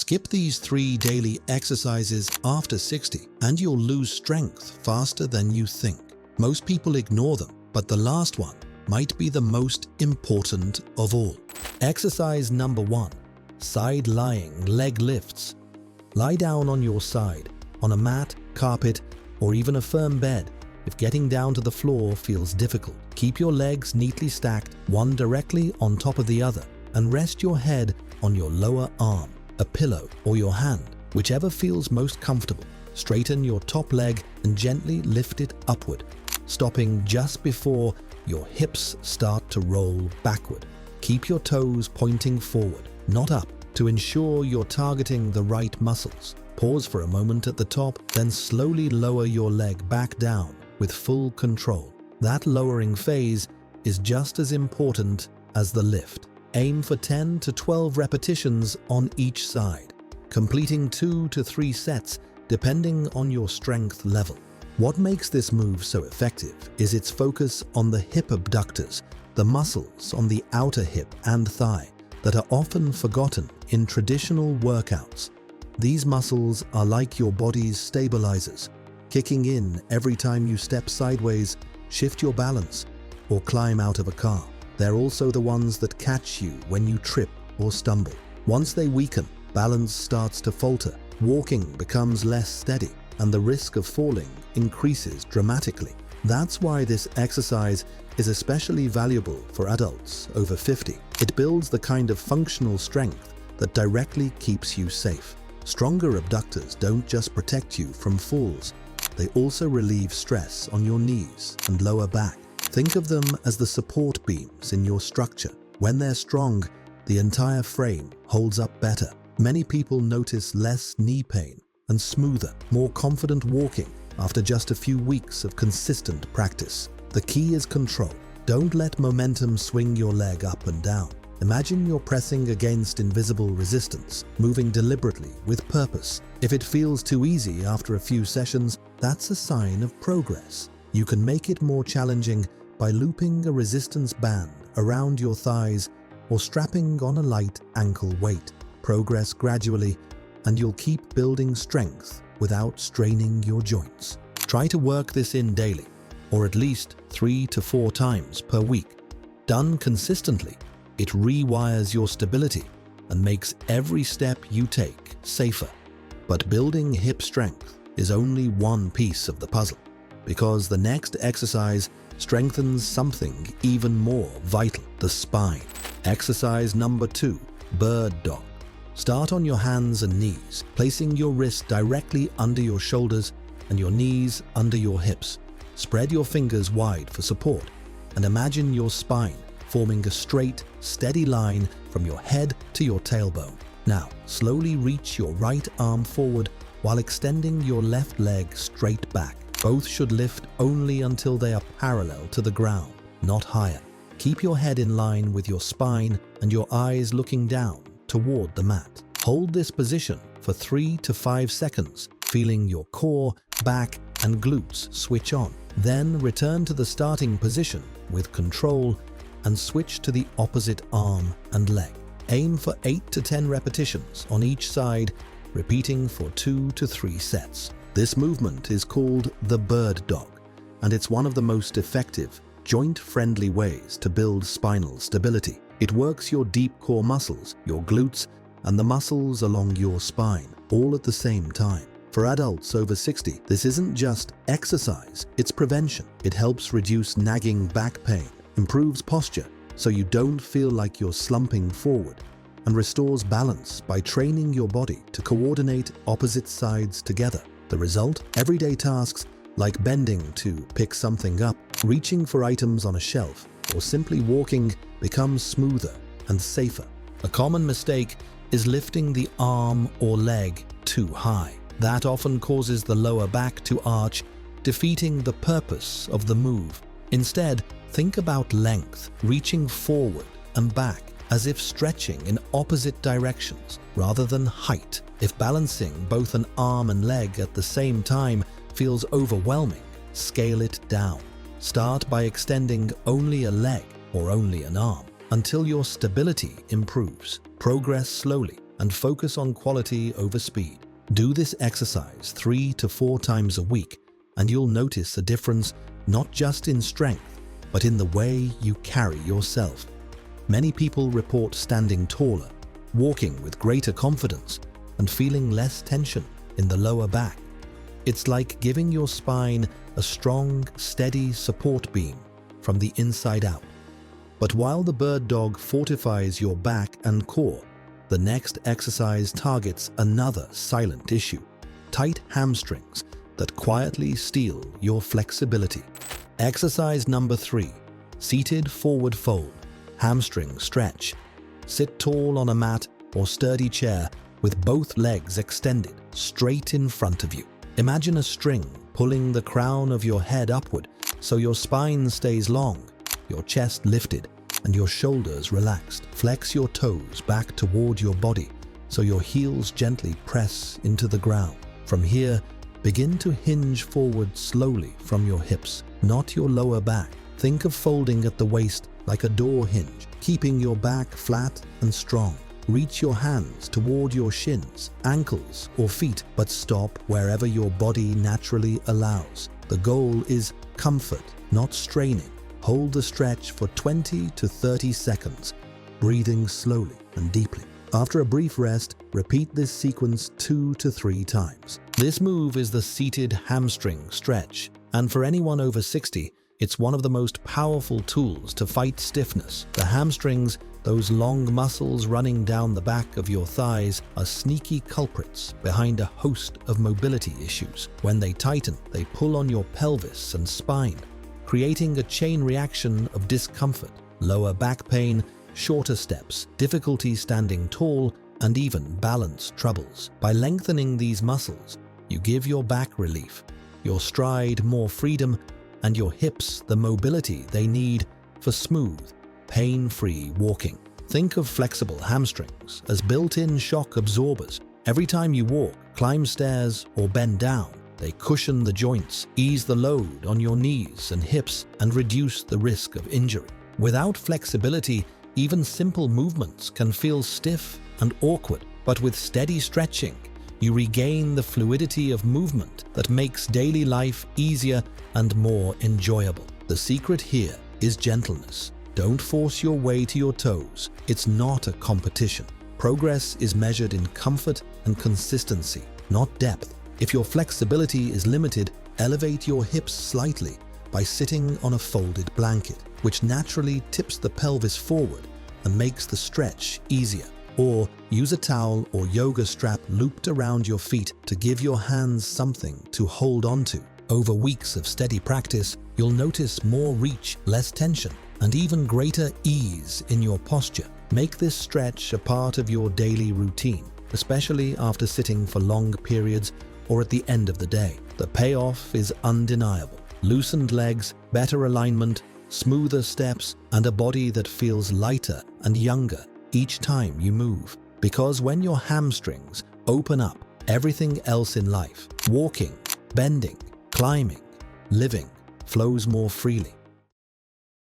Skip these 3 daily exercises after 60 and you'll lose strength faster than you think. Most people ignore them, but the last one might be the most important of all. Exercise number 1. Side lying leg lifts. Lie down on your side, on a mat, carpet, or even a firm bed. If getting down to the floor feels difficult, keep your legs neatly stacked, one directly on top of the other, and rest your head on your lower arm, a pillow, or your hand, whichever feels most comfortable. Straighten your top leg and gently lift it upward, stopping just before your hips start to roll backward. Keep your toes pointing forward, not up, to ensure you're targeting the right muscles. Pause for a moment at the top, then slowly lower your leg back down with full control. That lowering phase is just as important as the lift. Aim for 10 to 12 repetitions on each side, completing 2 to 3 sets depending on your strength level. What makes this move so effective is its focus on the hip abductors, the muscles on the outer hip and thigh that are often forgotten in traditional workouts. These muscles are like your body's stabilizers, kicking in every time you step sideways, shift your balance, or climb out of a car. They're also the ones that catch you when you trip or stumble. Once they weaken, balance starts to falter, walking becomes less steady, and the risk of falling increases dramatically. That's why this exercise is especially valuable for adults over 50. It builds the kind of functional strength that directly keeps you safe. Stronger abductors don't just protect you from falls, they also relieve stress on your knees and lower back. Think of them as the support beams in your structure. When they're strong, the entire frame holds up better. Many people notice less knee pain and smoother, more confident walking after just a few weeks of consistent practice. The key is control. Don't let momentum swing your leg up and down. Imagine you're pressing against invisible resistance, moving deliberately with purpose. If it feels too easy after a few sessions, that's a sign of progress. You can make it more challenging by looping a resistance band around your thighs or strapping on a light ankle weight. Progress gradually, and you'll keep building strength without straining your joints. Try to work this in daily, or at least 3 to 4 times per week. Done consistently, it rewires your stability and makes every step you take safer. But building hip strength is only one piece of the puzzle, because the next exercise strengthens something even more vital, the spine. Exercise number 2, bird dog. Start on your hands and knees, placing your wrist directly under your shoulders and your knees under your hips. Spread your fingers wide for support and imagine your spine forming a straight, steady line from your head to your tailbone. Now, slowly reach your right arm forward while extending your left leg straight back. Both should lift only until they are parallel to the ground, not higher. Keep your head in line with your spine and your eyes looking down toward the mat. Hold this position for 3 to 5 seconds, feeling your core, back, and glutes switch on. Then return to the starting position with control and switch to the opposite arm and leg. Aim for 8 to 10 repetitions on each side, repeating for 2 to 3 sets. This movement is called the bird dog, and it's one of the most effective, joint-friendly ways to build spinal stability. It works your deep core muscles, your glutes, and the muscles along your spine, all at the same time. For adults over 60, this isn't just exercise, it's prevention. It helps reduce nagging back pain, improves posture so you don't feel like you're slumping forward, and restores balance by training your body to coordinate opposite sides together. The result? Everyday tasks like bending to pick something up, reaching for items on a shelf, or simply walking become smoother and safer. A common mistake is lifting the arm or leg too high. That often causes the lower back to arch, defeating the purpose of the move. Instead, think about length, reaching forward and back as if stretching in opposite directions rather than height. If balancing both an arm and leg at the same time feels overwhelming, scale it down. Start by extending only a leg or only an arm until your stability improves. Progress slowly, and focus on quality over speed. Do this exercise 3 to 4 times a week, and you'll notice a difference not just in strength, but in the way you carry yourself. Many people report standing taller, walking with greater confidence, and feeling less tension in the lower back. It's like giving your spine a strong, steady support beam from the inside out. But while the bird dog fortifies your back and core, the next exercise targets another silent issue: tight hamstrings that quietly steal your flexibility. Exercise number 3, seated forward fold, hamstring stretch. Sit tall on a mat or sturdy chair with both legs extended straight in front of you. Imagine a string pulling the crown of your head upward so your spine stays long, your chest lifted, and your shoulders relaxed. Flex your toes back toward your body so your heels gently press into the ground. From here, begin to hinge forward slowly from your hips, not your lower back. Think of folding at the waist like a door hinge, keeping your back flat and strong. Reach your hands toward your shins, ankles, or feet, but stop wherever your body naturally allows. The goal is comfort, not straining. Hold the stretch for 20 to 30 seconds, breathing slowly and deeply. After a brief rest, repeat this sequence 2 to 3 times. This move is the seated hamstring stretch, and for anyone over 60, it's one of the most powerful tools to fight stiffness. The hamstrings, those long muscles running down the back of your thighs, are sneaky culprits behind a host of mobility issues. When they tighten, they pull on your pelvis and spine, creating a chain reaction of discomfort, lower back pain, shorter steps, difficulty standing tall, and even balance troubles. By lengthening these muscles, you give your back relief, your stride more freedom, and your hips the mobility they need for smooth, pain-free walking. Think of flexible hamstrings as built-in shock absorbers. Every time you walk, climb stairs, or bend down, they cushion the joints, ease the load on your knees and hips, and reduce the risk of injury. Without flexibility, even simple movements can feel stiff and awkward, but with steady stretching, you regain the fluidity of movement that makes daily life easier and more enjoyable. The secret here is gentleness. Don't force your way to your toes. It's not a competition. Progress is measured in comfort and consistency, not depth. If your flexibility is limited, elevate your hips slightly by sitting on a folded blanket, which naturally tips the pelvis forward and makes the stretch easier. Or use a towel or yoga strap looped around your feet to give your hands something to hold onto. Over weeks of steady practice, you'll notice more reach, less tension, and even greater ease in your posture. Make this stretch a part of your daily routine, especially after sitting for long periods or at the end of the day. The payoff is undeniable. Loosened legs, better alignment, smoother steps, and a body that feels lighter and younger each time you move. Because when your hamstrings open up, everything else in life, walking, bending, climbing, living, flows more freely.